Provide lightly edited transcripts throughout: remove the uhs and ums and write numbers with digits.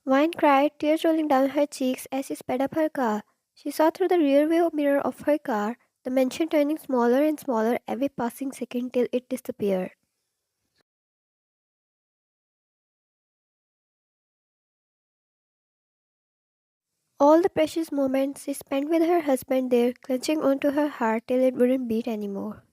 Vine cried, tears rolling down her cheeks as she sped up her car. She saw through the rearview mirror of her car, the mansion turning smaller and smaller every passing second till it disappeared. All the precious moments she spent with her husband there, clenching onto her heart till it wouldn't beat anymore.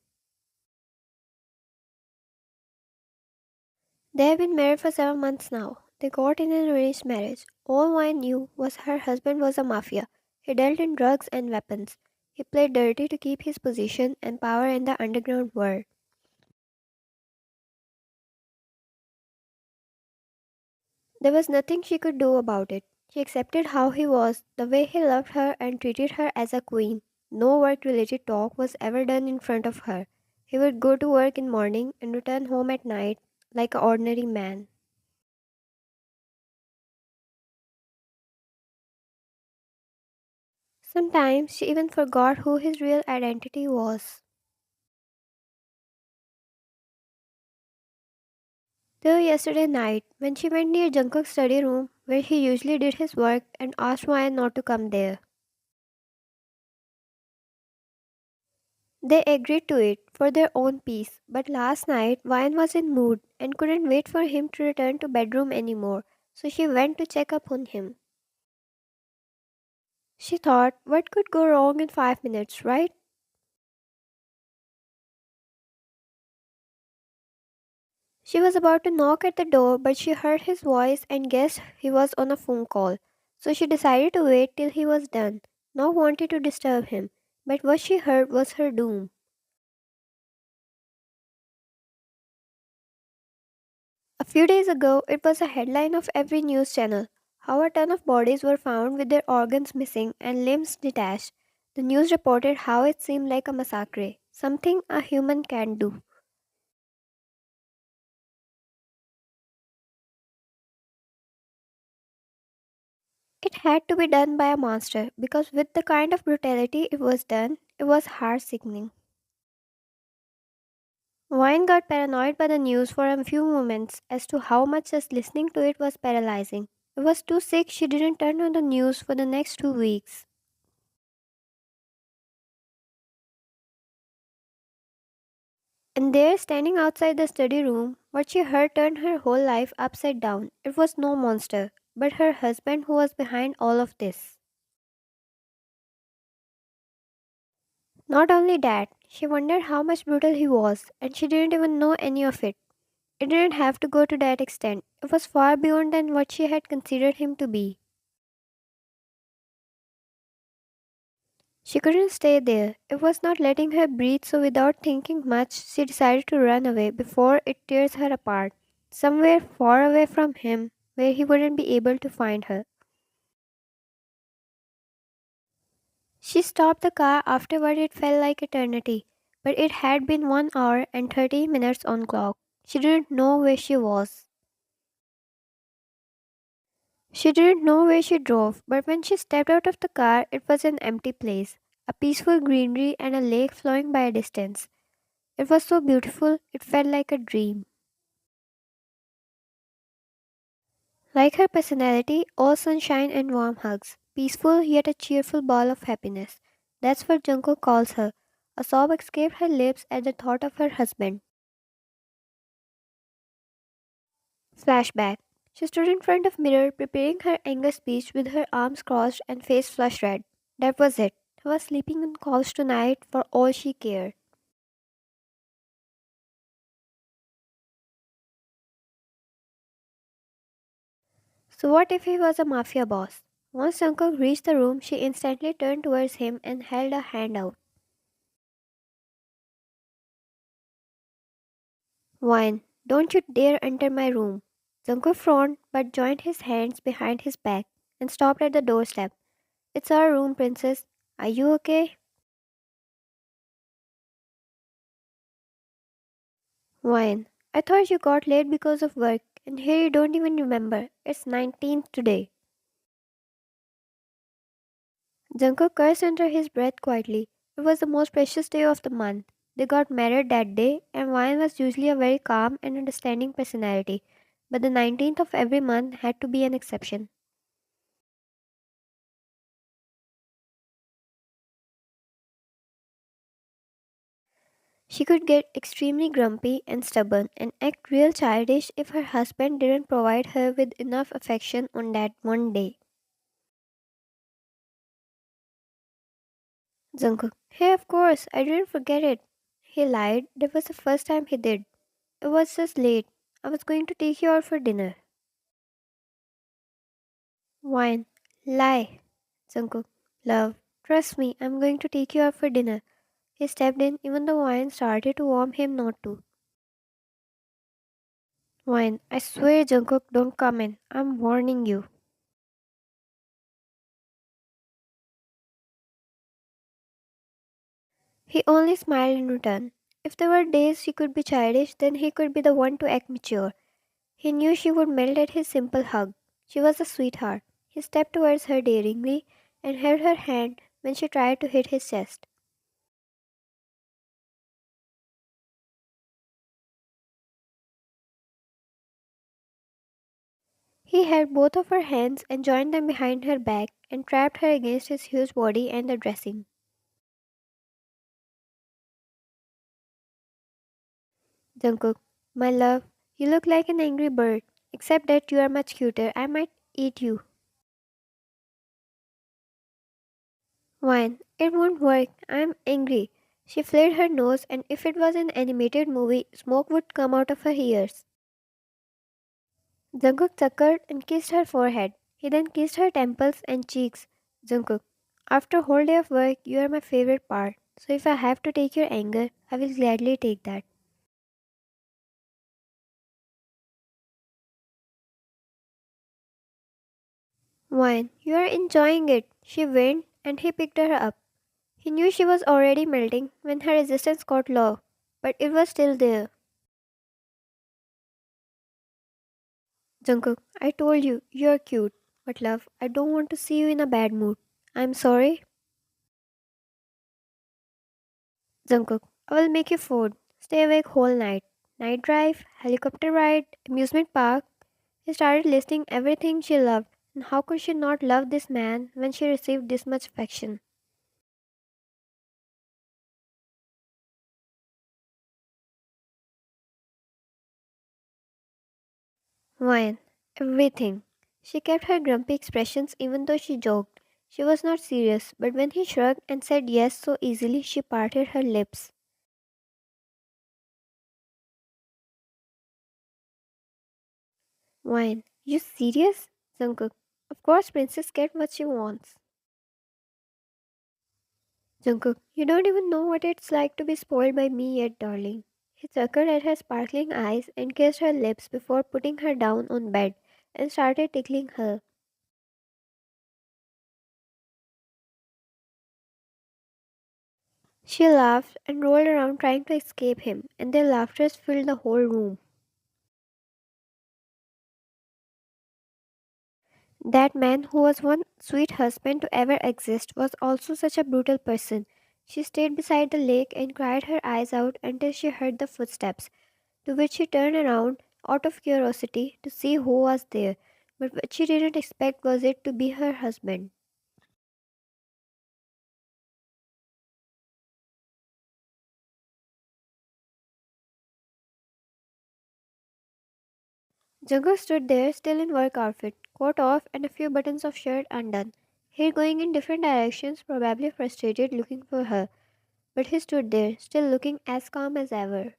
They have been married for 7 months now. They got in an arranged marriage. All Vine knew was her husband was a mafia. He dealt in drugs and weapons. He played dirty to keep his position and power in the underground world. There was nothing she could do about it. She accepted how he was, the way he loved her and treated her as a queen. No work related talk was ever done in front of her. He would go to work in morning and return home at night like an ordinary man. Sometimes she even forgot who his real identity was. Till yesterday night, when she went near Jungkook's study room, where he usually did his work, and asked Ryan not to come there. They agreed to it for their own peace, but last night Ryan was in mood and couldn't wait for him to return to bedroom anymore, so she went to check up on him. She thought, what could go wrong in 5 minutes, right? She was about to knock at the door, but she heard his voice and guessed he was on a phone call. So she decided to wait till he was done, not wanting to disturb him. But what she heard was her doom. A few days ago, it was a headline of every news channel how a ton of bodies were found with their organs missing and limbs detached. The news reported how it seemed like a massacre, something a human can do. It had to be done by a monster because, with the kind of brutality it was done, it was heart sickening. Wine got paranoid by the news for a few moments as to how much just listening to it was paralyzing. It was too sick she didn't turn on the news for the next 2 weeks. And there, standing outside the study room, what she heard turned her whole life upside down. It was no monster, but her husband who was behind all of this. Not only that, she wondered how much brutal he was, and she didn't even know any of it. It didn't have to go to that extent. It was far beyond than what she had considered him to be. She couldn't stay there. It was not letting her breathe, so without thinking much, she decided to run away before it tears her apart. Somewhere far away from him, where he wouldn't be able to find her. She stopped the car after what it felt like eternity, but it had been 1 hour and 30 minutes on clock. She didn't know where she was. She didn't know where she drove, but when she stepped out of the car, it was an empty place, a peaceful greenery and a lake flowing by a distance. It was so beautiful, it felt like a dream. Like her personality, all sunshine and warm hugs, peaceful yet a cheerful ball of happiness. That's what Jungkook calls her. A sob escaped her lips at the thought of her husband. Flashback. She stood in front of mirror preparing her anger speech with her arms crossed and face flushed red. That was it. He was sleeping on couch tonight for all she cared. So what if he was a mafia boss? Once Jungkook reached the room, she instantly turned towards him and held a hand out. Wine, don't you dare enter my room. Jungkook frowned but joined his hands behind his back and stopped at the doorstep. It's our room, princess. Are you okay? Wine, I thought you got late because of work, and here you don't even remember. It's 19th today. Jungkook cursed under his breath quietly. It was the most precious day of the month. They got married that day, and Wine was usually a very calm and understanding personality. But the 19th of every month had to be an exception. She could get extremely grumpy and stubborn and act real childish if her husband didn't provide her with enough affection on that one day. Jungkook, hey, of course, I didn't forget it. He lied. That was the first time he did. It was just late. I was going to take you out for dinner. Wine. Lie. Jungkook, love. Trust me, I'm going to take you out for dinner. He stepped in even though wine started to warn him not to. Wine, I swear, Jungkook, don't come in. I'm warning you. He only smiled in return. If there were days she could be childish, then he could be the one to act mature. He knew she would melt at his simple hug. She was a sweetheart. He stepped towards her daringly and held her hand when she tried to hit his chest. He had both of her hands and joined them behind her back and trapped her against his huge body and the dressing. Jungkook, my love, you look like an angry bird, except that you are much cuter. I might eat you. Wine, it won't work. I'm angry. She flared her nose, and if it was an animated movie, smoke would come out of her ears. Jungkook chuckled and kissed her forehead. He then kissed her temples and cheeks. Jungkook, after a whole day of work, you are my favorite part. So if I have to take your anger, I will gladly take that. Wine, you are enjoying it. She went, and he picked her up. He knew she was already melting when her resistance got low, but it was still there. Jungkook, I told you, you're cute. But love, I don't want to see you in a bad mood. I'm sorry. Jungkook, I will make you food. Stay awake whole night. Night drive, helicopter ride, amusement park. He started listing everything she loved, and how could she not love this man when she received this much affection? Wine, everything. She kept her grumpy expressions even though she joked. She was not serious, but when he shrugged and said yes so easily, she parted her lips. Wine, you serious? Jungkook, of course princess get what she wants. Jungkook, you don't even know what it's like to be spoiled by me yet, darling. He chuckled at her sparkling eyes and kissed her lips before putting her down on bed and started tickling her. She laughed and rolled around trying to escape him, and their laughter filled the whole room. That man, who was one sweet husband to ever exist, was also such a brutal person. She stayed beside the lake and cried her eyes out until she heard the footsteps, to which she turned around out of curiosity to see who was there. But what she didn't expect was it to be her husband. Jungkook stood there, still in work outfit, coat off and a few buttons of shirt undone. He going in different directions, probably frustrated, looking for her. But he stood there, still looking as calm as ever.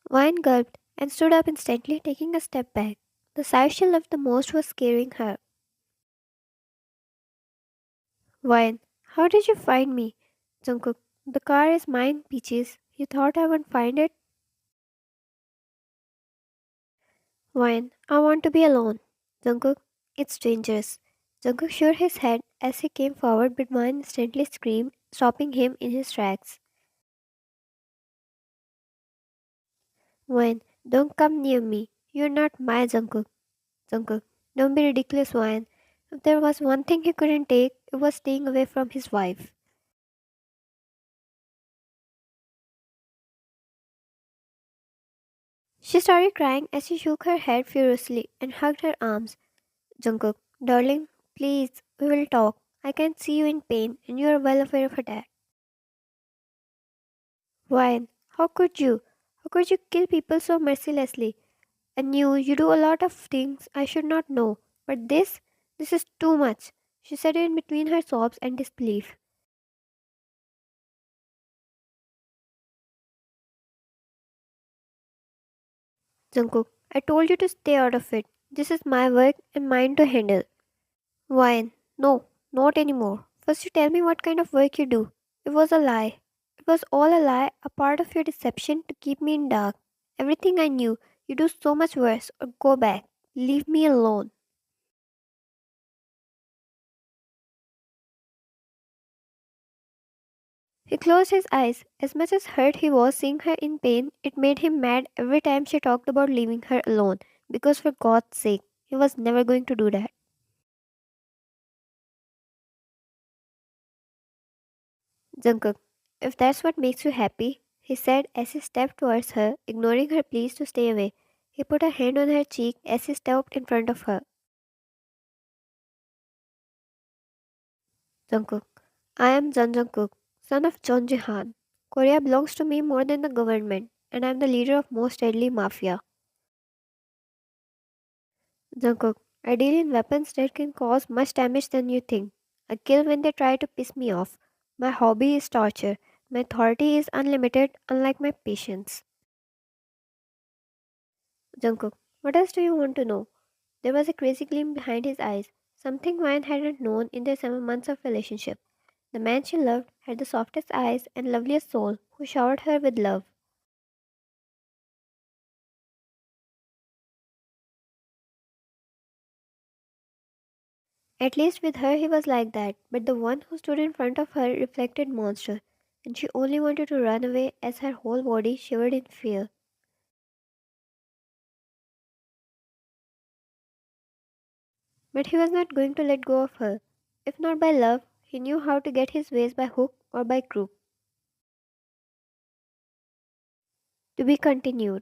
Wine gulped and stood up instantly, taking a step back. The sight she loved the most was scaring her. Wine, how did you find me? Jungkook, the car is mine, Peaches. You thought I would find it? Wine, I want to be alone. Jungkook, it's dangerous. Jungkook shook his head as he came forward, but Wine instantly screamed, stopping him in his tracks. Wine, don't come near me. You're not my Jungkook. Jungkook, don't be ridiculous, Wine. If there was one thing he couldn't take, it was staying away from his wife. She started crying as he shook her head furiously and hugged her arms. Jungkook, darling, please. We will talk. I can see you in pain, and you are well aware of that. Why? How could you? How could you kill people so mercilessly? I knew you do a lot of things I should not know. But this is too much. She said it in between her sobs and disbelief. Jungkook, I told you to stay out of it. This is my work and mine to handle. Why? No, not anymore. First you tell me what kind of work you do. It was a lie. It was all a lie, a part of your deception to keep me in dark. Everything I knew, you do so much worse or go back. Leave me alone. He closed his eyes. As much as hurt he was seeing her in pain, it made him mad every time she talked about leaving her alone. Because for God's sake, he was never going to do that. Jungkook, if that's what makes you happy, he said as he stepped towards her, ignoring her pleas to stay away. He put a hand on her cheek as he stepped in front of her. Jungkook, I am Jungkook, son of John Jihan. Korea belongs to me more than the government, and I am the leader of most deadly mafia. Jungkook, I deal in weapons that can cause much damage than you think. I kill when they try to piss me off. My hobby is torture. My authority is unlimited, unlike my patience. Jungkook, what else do you want to know? There was a crazy gleam behind his eyes, something Ryan hadn't known in their 7 months of relationship. The man she loved had the softest eyes and loveliest soul, who showered her with love. At least with her he was like that, but the one who stood in front of her reflected monster, and she only wanted to run away as her whole body shivered in fear. But he was not going to let go of her. If not by love, he knew how to get his ways by hook or by crook. To be continued.